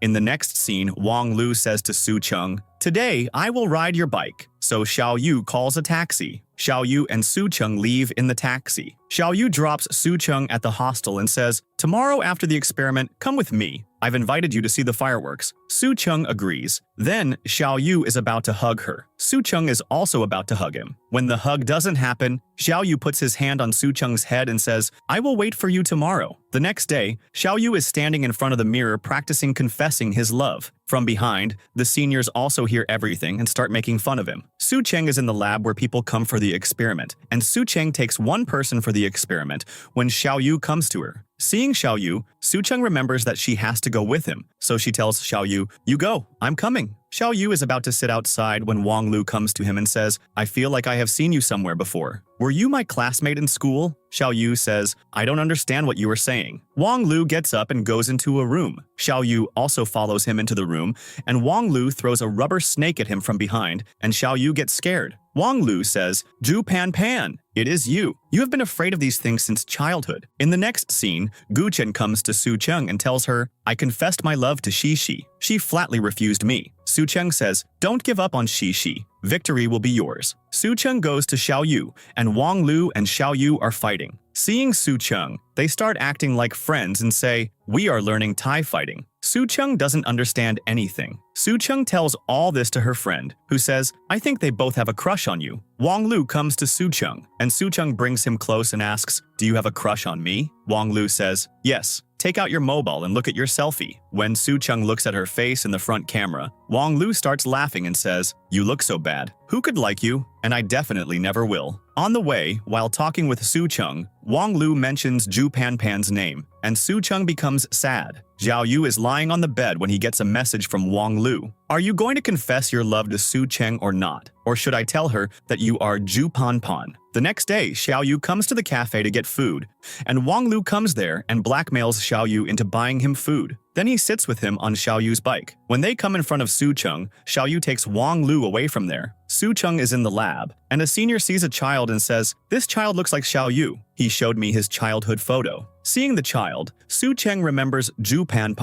In the next scene, Wang Lu says to Soo-cheng, "Today, I will ride your bike." So Xiao Yu calls a taxi. Xiao Yu and Soo-cheng leave in the taxi. Xiao Yu drops Soo-cheng at the hostel and says, "Tomorrow after the experiment, come with me. I've invited you to see the fireworks." Soo-cheng agrees. Then Xiao Yu is about to hug her. Soo-cheng is also about to hug him. When the hug doesn't happen, Xiao Yu puts his hand on Soo-cheng's head and says, "I will wait for you tomorrow." The next day, Xiao Yu is standing in front of the mirror practicing confessing his love. From behind, the seniors also hear everything and start making fun of him. Soo-cheng is in the lab where people come for the experiment, and Soo-cheng takes one person for the experiment when Xiao Yu comes to her. Seeing Xiao Yu, Soo-cheng remembers that she has to go with him, so she tells Xiao Yu, "You go, I'm coming." Xiao Yu is about to sit outside when Wang Lu comes to him and says, "I feel like I have seen you somewhere before. Were you my classmate in school?" Xiao Yu says, "I don't understand what you are saying." Wang Lu gets up and goes into a room. Xiao Yu also follows him into the room, and Wang Lu throws a rubber snake at him from behind, and Xiao Yu gets scared. Wang Lu says, "Zhu Pan, it is you. You have been afraid of these things since childhood." In the next scene, Guchen comes to Soo-cheng and tells her, "I confessed my love to Shi. She flatly refused me." Soo-cheng says, "Don't give up on Shi. Victory will be yours." Soo-cheng goes to Xiao Yu, and Wang Lu and Xiao Yu are fighting. Seeing Soo-cheng, they start acting like friends and say, "We are learning Thai fighting." Soo-cheng doesn't understand anything. Soo-cheng tells all this to her friend, who says, "I think they both have a crush on you." Wang Lu comes to Soo-cheng, and Soo-cheng brings him close and asks, "Do you have a crush on me?" Wang Lu says, "Yes. Take out your mobile and look at your selfie." When Soo-cheng looks at her face in the front camera, Wang Lu starts laughing and says, "You look so bad. Who could like you? And I definitely never will." On the way, while talking with Soo-cheng, Wang Lu mentions Zhu Pan's name, and Soo-cheng becomes sad. Xiao Yu is lying on the bed when he gets a message from Wang Lu. "Are you going to confess your love to Soo-cheng or not? Or should I tell her that you are Zhu Pan?" The next day, Xiao Yu comes to the cafe to get food, and Wang Lu comes there and blackmails Xiao Yu into buying him food. Then he sits with him on Xiao Yu's bike. When they come in front of Soo-cheng, Xiao Yu takes Wang Lu away from there. Soo-cheng is in the lab, and a senior sees a child and says, "This child looks like Xiao Yu. He showed me his childhood photo." Seeing the child, Soo-cheng remembers Zhu Pan.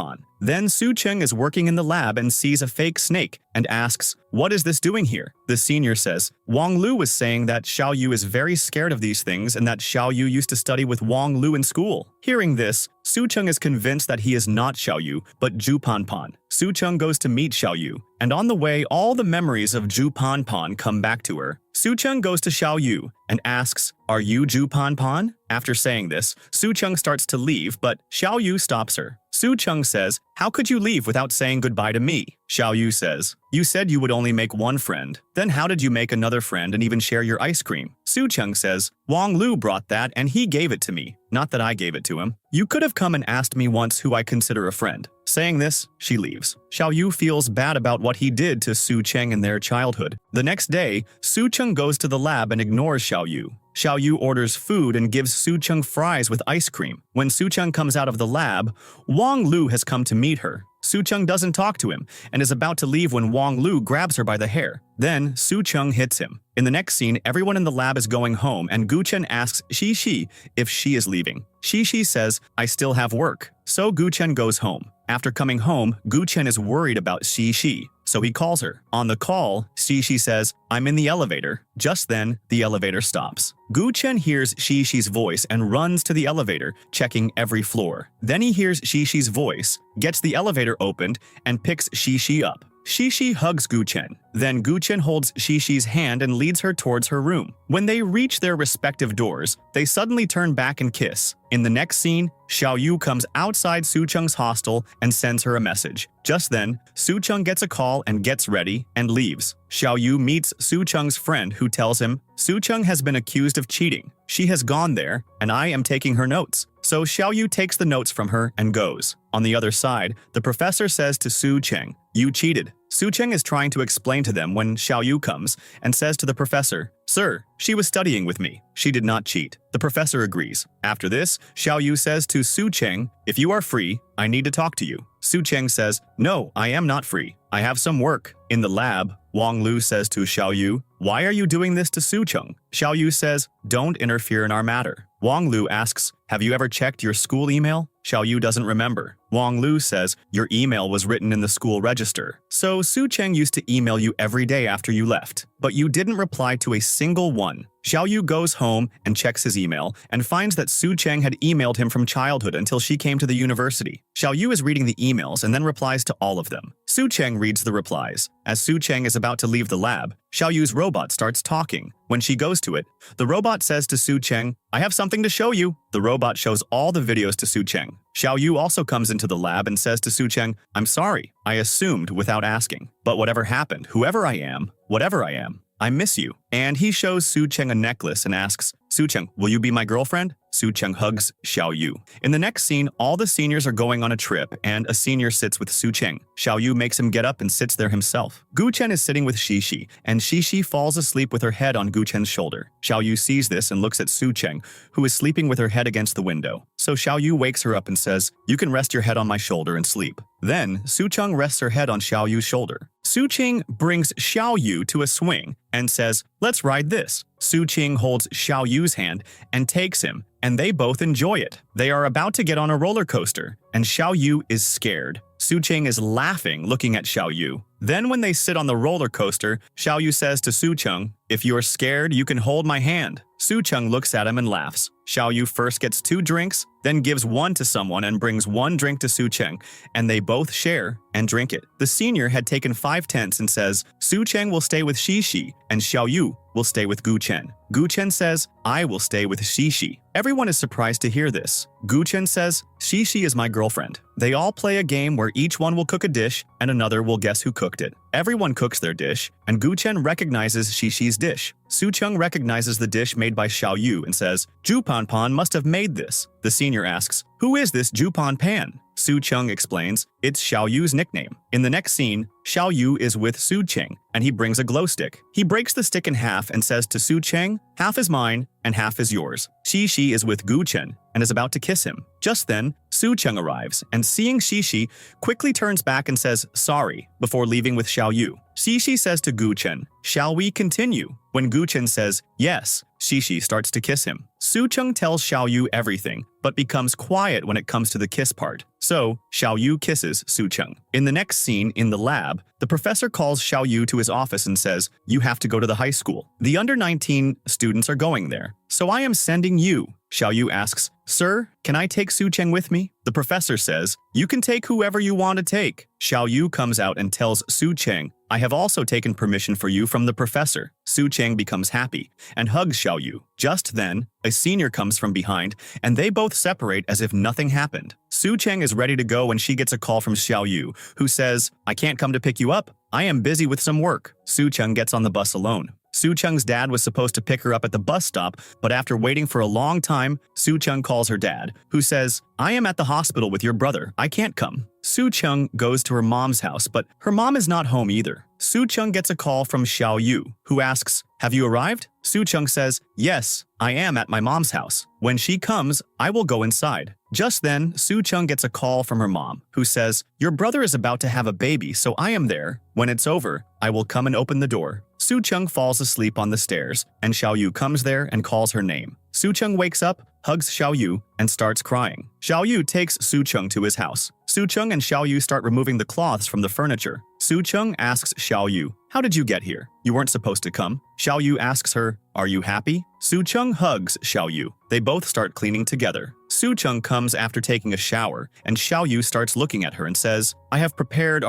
Then Soo-cheng is working in the lab and sees a fake snake and asks, "What is this doing here?" The senior says, "Wang Lu was saying that Xiao Yu is very scared of these things and that Xiao Yu used to study with Wang Lu in school." Hearing this, Soo-cheng is convinced that he is not Xiao Yu, but Zhu Pan. Soo-cheng goes to meet Xiao Yu, and on the way, all the memories of Zhu Pan come back to her. Soo-cheng goes to Xiao Yu and asks, "Are you Zhu Pan?" After saying this, Soo-cheng starts to leave, but Xiao Yu stops her. Soo-cheng says, "How could you leave without saying goodbye to me?" Xiao Yu says, "You said you would only make one friend. Then how did you make another friend and even share your ice cream?" Soo-cheng says, "Wang Lu brought that and he gave it to me, not that I gave it to him. You could have come and asked me once who I consider a friend." Saying this, she leaves. Xiao Yu feels bad about what he did to Soo-cheng in their childhood. The next day, Soo-cheng goes to the lab and ignores Xiao Yu. Xiao Yu orders food and gives Soo-cheng fries with ice cream. When Soo-cheng comes out of the lab, Wang Lu has come to meet her. Soo-cheng doesn't talk to him and is about to leave when Wang Lu grabs her by the hair. Then Soo-cheng hits him. In the next scene, everyone in the lab is going home and Guchen asks Shi if she is leaving. Shi says, "I still have work." So Guchen goes home. After coming home, Guchen is worried about Shi, so he calls her. On the call, Shi says, "I'm in the elevator." Just then, the elevator stops. Guchen hears Shi's voice and runs to the elevator, checking every floor. Then he hears Shi's voice, gets the elevator opened, and picks Shi up. Shishi hugs Guchen. Then Guchen holds Shishi's hand and leads her towards her room. When they reach their respective doors, they suddenly turn back and kiss. In the next scene, Xiaoyu comes outside Suchung's hostel and sends her a message. Just then, Suchung gets a call and gets ready and leaves. Xiaoyu meets Suchung's friend who tells him, Suchung has been accused of cheating. She has gone there, and I am taking her notes. So Xiaoyu takes the notes from her and goes. On the other side, the professor says to Su Cheng, "You cheated." Su Cheng is trying to explain to them when Xiaoyu comes and says to the professor, "Sir, she was studying with me. She did not cheat." The professor agrees. After this, Xiaoyu says to Su Cheng, "If you are free, I need to talk to you." Su Cheng says, "No, I am not free. I have some work." In the lab, Wang Lu says to Xiaoyu, "Why are you doing this to Su Cheng?" Xiaoyu says, "Don't interfere in our matter." Wang Lu asks, "Have you ever checked your school email?" Xiaoyu doesn't remember. Wang Lu says, "Your email was written in the school register. So Su Cheng used to email you every day after you left, but you didn't reply to a single one." Xiaoyu goes home and checks his email and finds that Su Cheng had emailed him from childhood until she came to the university. Xiaoyu is reading the emails and then replies to all of them. Su Cheng reads the replies. As Su Cheng is about to leave the lab, Xiaoyu's robot starts talking. When she goes to it, the robot says to Su Cheng, "I have something to show you." The robot shows all the videos to Su Cheng. Xiaoyu also comes into the lab and says to Su Cheng, "I'm sorry, I assumed without asking. But whatever happened, whoever I am, whatever I am, I miss you." And he shows Su Cheng a necklace and asks, "Su Cheng, will you be my girlfriend?" Su Cheng hugs Xiaoyu. In the next scene, all the seniors are going on a trip and a senior sits with Su Cheng. Xiaoyu makes him get up and sits there himself. Guchen is sitting with Shishi, and Shishi falls asleep with her head on Guchen's shoulder. Xiaoyu sees this and looks at Su Cheng, who is sleeping with her head against the window. So Xiaoyu wakes her up and says, "You can rest your head on my shoulder and sleep." Then, Su Cheng rests her head on Xiaoyu's shoulder. Su Cheng brings Xiaoyu to a swing and says, "Let's ride this." Su Cheng holds Xiaoyu's hand and takes him, and they both enjoy it. They are about to get on a roller coaster, and Xiaoyu is scared. Su Cheng is laughing, looking at Xiaoyu. Then when they sit on the roller coaster, Xiaoyu says to Su Cheng, "If you are scared, you can hold my hand." Su Cheng looks at him and laughs. Xiaoyu first gets 2 drinks, then gives one to someone and brings 1 drink to Su Cheng, and they both share and drink it. The senior had taken 5 tenths and says, Su Cheng will stay with Shishi, and Xiaoyu will stay with Guchen. Guchen says, "I will stay with Shishi." Everyone is surprised to hear this. Guchen says, "Shishi is my girlfriend." They all play a game where each one will cook a dish and another will guess who cooked it. Everyone cooks their dish, and Guchen recognizes Shishi's dish. Su Cheng recognizes the dish made by Xiaoyu and says, "Jupan Pan must have made this." The senior asks, "Who is this Jupan Pan?" Su Cheng explains, "It's Xiaoyu's nickname." In the next scene, Xiaoyu is with Su Cheng, and he brings a glow stick. He breaks the stick in half and says to Su Cheng, "Half is mine, and half is yours." Shishi is with Guchen and is about to kiss him. Just then, Su Cheng arrives, and seeing Shishi, quickly turns back and says, "Sorry," before leaving with Xiaoyu. Shishi says to Guchen, "Shall we continue?" When Guchen says, "Yes," Shishi starts to kiss him. Su Cheng tells Xiaoyu everything, but becomes quiet when it comes to the kiss part. So, Xiaoyu kisses Su Cheng. In the next scene, in the lab, the professor calls Xiaoyu to his office and says, "You have to go to the high school. The under 19 students are going there, so I am sending you." Xiaoyu asks, "Sir, can I take Su Cheng with me?" The professor says, "You can take whoever you want to take." Xiaoyu comes out and tells Su Cheng, "I have also taken permission for you from the professor." Su Cheng becomes happy and hugs Xiaoyu. Just then, a senior comes from behind, and they both separate as if nothing happened. Su Cheng is ready to go when she gets a call from Xiaoyu, who says, "I can't come to pick you up. I am busy with some work." Su Cheng gets on the bus alone. Su Cheng's dad was supposed to pick her up at the bus stop, but after waiting for a long time, Su Cheng calls her dad, who says, "I am at the hospital with your brother. I can't come." Su Cheng goes to her mom's house, but her mom is not home either. Su Cheng gets a call from Xiaoyu, who asks, "Have you arrived?" Su Cheng says, "Yes, I am at my mom's house. When she comes, I will go inside." Just then, Su Cheng gets a call from her mom, who says, "Your brother is about to have a baby, so I am there. When it's over, I will come and open the door." Su Cheng falls asleep on the stairs, and Xiaoyu comes there and calls her name. Su Cheng wakes up, hugs Xiaoyu, and starts crying. Xiaoyu takes Su Cheng to his house. Su Cheng and Xiaoyu start removing the cloths from the furniture. Soo Chung asks Xiao Yu, "How did you get here? You weren't supposed to come." Xiao Yu asks her, "Are you happy?" Soo Chung hugs Xiao Yu. They both start cleaning together. Soo Chung comes after taking a shower, and Xiao Yu starts looking at her and says, "I have prepared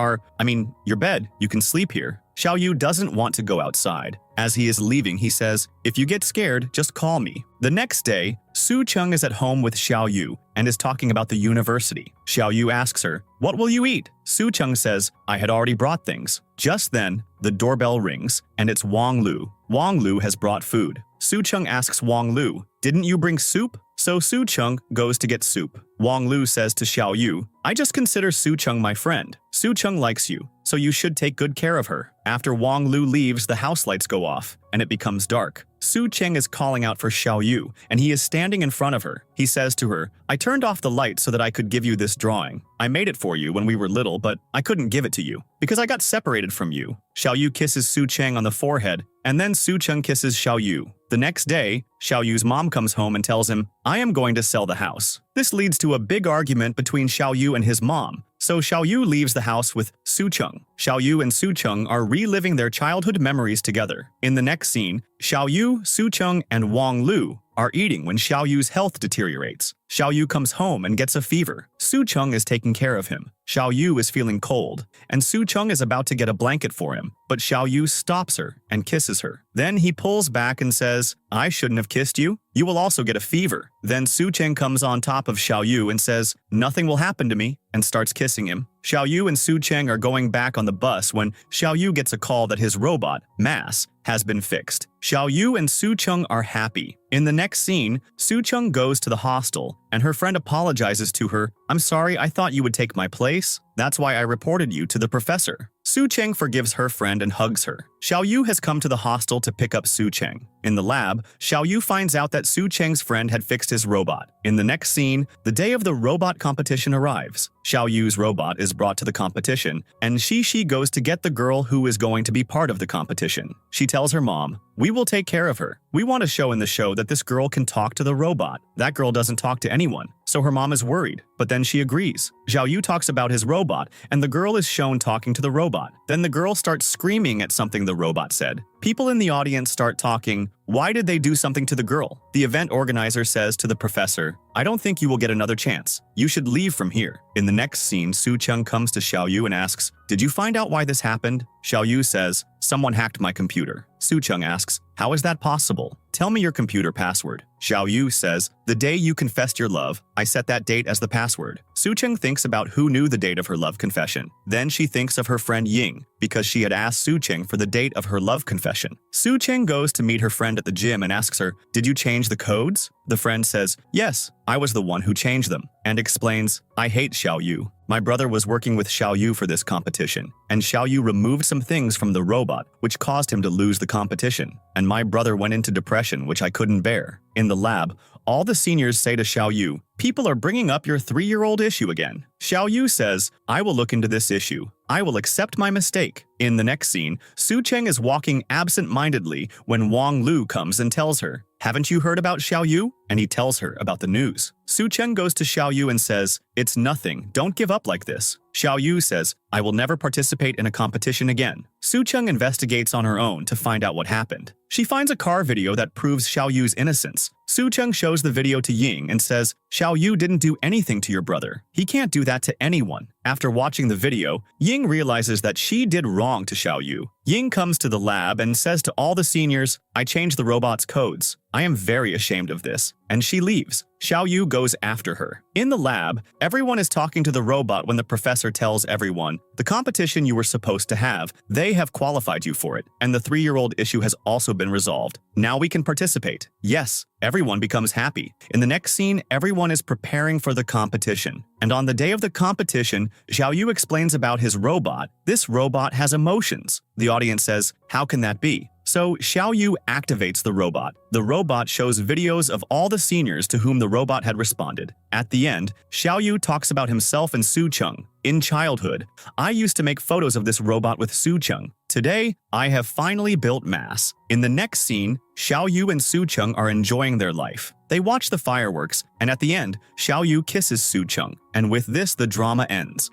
your bed. You can sleep here." Xiao Yu doesn't want to go outside. As he is leaving, he says, "If you get scared, just call me." The next day, Soo Chung is at home with Xiao Yu and is talking about the university. Xiao Yu asks her, "What will you eat?" Soo Chung says, "I had already brought things." Just then, the doorbell rings, and it's Wong Lu. Wong Lu has brought food. Soo Chung asks Wong Lu, "Didn't you bring soup?" So Soo Chung goes to get soup. Wong Lu says to Xiao Yu, "I just consider Soo Chung my friend. Soo Chung likes you, so you should take good care of her." After Wong Lu leaves, the house lights go off, and it becomes dark. Soo Cheng is calling out for Xiao Yu, and he is standing in front of her. He says to her, "I turned off the light so that I could give you this drawing. I made it for you when we were little, but I couldn't give it to you, because I got separated from you." Xiao Yu kisses Soo Cheng on the forehead, and then Soo Cheng kisses Xiao Yu. The next day, Xiao Yu's mom comes home and tells him, "I am going to sell the house." This leads to a big argument between Xiao Yu and his mom. So Xiao Yu leaves the house with Soo Chung. Xiao Yu and Soo Chung are reliving their childhood memories together. In the next scene, Xiao Yu, Soo Chung, and Wong Lu are eating when Xiao Yu's health deteriorates. Xiao Yu comes home and gets a fever. Soo Chung is taking care of him. Xiao Yu is feeling cold, and Soo Chung is about to get a blanket for him, but Xiao Yu stops her and kisses her. Then he pulls back and says, "I shouldn't have kissed you. You will also get a fever." Then Soo Cheng comes on top of Xiao Yu and says, "Nothing will happen to me," and starts kissing him. Xiao Yu and Soo Cheng are going back on the bus when Xiao Yu gets a call that his robot, Mass, has been fixed. Xiao Yu and Soo Chung are happy. In the next scene, Soo Chung goes to the hostel, and her friend apologizes to her. "I'm sorry, I thought you would take my place. That's why I reported you to the professor." Soo Cheng forgives her friend and hugs her. Xiao Yu has come to the hostel to pick up Soo Cheng. In the lab, Xiao Yu finds out that Soo Cheng's friend had fixed his robot. In the next scene, the day of the robot competition arrives. Xiao Yu's robot is brought to the competition, and she goes to get the girl who is going to be part of the competition. She tells her mom, "We will take care of her. We want to show in the show that this girl can talk to the robot. That girl doesn't talk to anyone." So her mom is worried, but then she agrees. Xiao Yu talks about his robot, and the girl is shown talking to the robot. Then the girl starts screaming at something the robot said. People in the audience start talking, "Why did they do something to the girl?" The event organizer says to the professor, "I don't think you will get another chance. You should leave from here." In the next scene, Soo Chung comes to Xiao Yu and asks, "Did you find out why this happened?" Xiao Yu says, "Someone hacked my computer." Soo Chung asks, "How is that possible? Tell me your computer password." Xiao Yu says, "The day you confessed your love, I set that date as the password." Soo Chung thinks about who knew the date of her love confession. Then she thinks of her friend Ying, because she had asked Soo Cheng for the date of her love confession. Soo Cheng goes to meet her friend at the gym and asks her, "Did you change the codes?" The friend says, "Yes, I was the one who changed them," and explains, "I hate Xiao Yu. My brother was working with Xiao Yu for this competition, and Xiao Yu removed some things from the robot, which caused him to lose the competition. And my brother went into depression, which I couldn't bear." In the lab, all the seniors say to Xiao Yu, "People are bringing up your 3-year-old issue again." Xiao Yu says, "I will look into this issue. I will accept my mistake." In the next scene, Soo Cheng is walking absent-mindedly when Wong Lu comes and tells her, "Haven't you heard about Xiao Yu?" And he tells her about the news. Soo Cheng goes to Xiao Yu and says, "It's nothing. Don't give up like this." Xiao Yu says, "I will never participate in a competition again." Soo Cheng investigates on her own to find out what happened. She finds a car video that proves Xiao Yu's innocence. Soo Cheng shows the video to Ying and says, "Xiao Yu didn't do anything to your brother. He can't do that to anyone." After watching the video, Ying realizes that she did wrong to Xiao Yu. Ying comes to the lab and says to all the seniors, "I changed the robot's codes. I am very ashamed of this." And she leaves. Xiao Yu goes after her. In the lab, everyone is talking to the robot when the professor tells everyone, "The competition you were supposed to have, they have qualified you for it, and the 3-year-old issue has also been resolved. Now we can participate." Yes, everyone becomes happy. In the next scene, everyone is preparing for the competition. And on the day of the competition, Xiao Yu explains about his robot. This robot has emotions. The audience says, "How can that be?" So Xiao Yu activates the robot. The robot shows videos of all the seniors to whom the robot had responded. At the end, Xiao Yu talks about himself and Soo Chung. "In childhood, I used to make photos of this robot with Soo Chung. Today, I have finally built Mass." In the next scene, Xiao Yu and Soo Chung are enjoying their life. They watch the fireworks, and at the end, Xiao Yu kisses Soo Chung. And with this, the drama ends.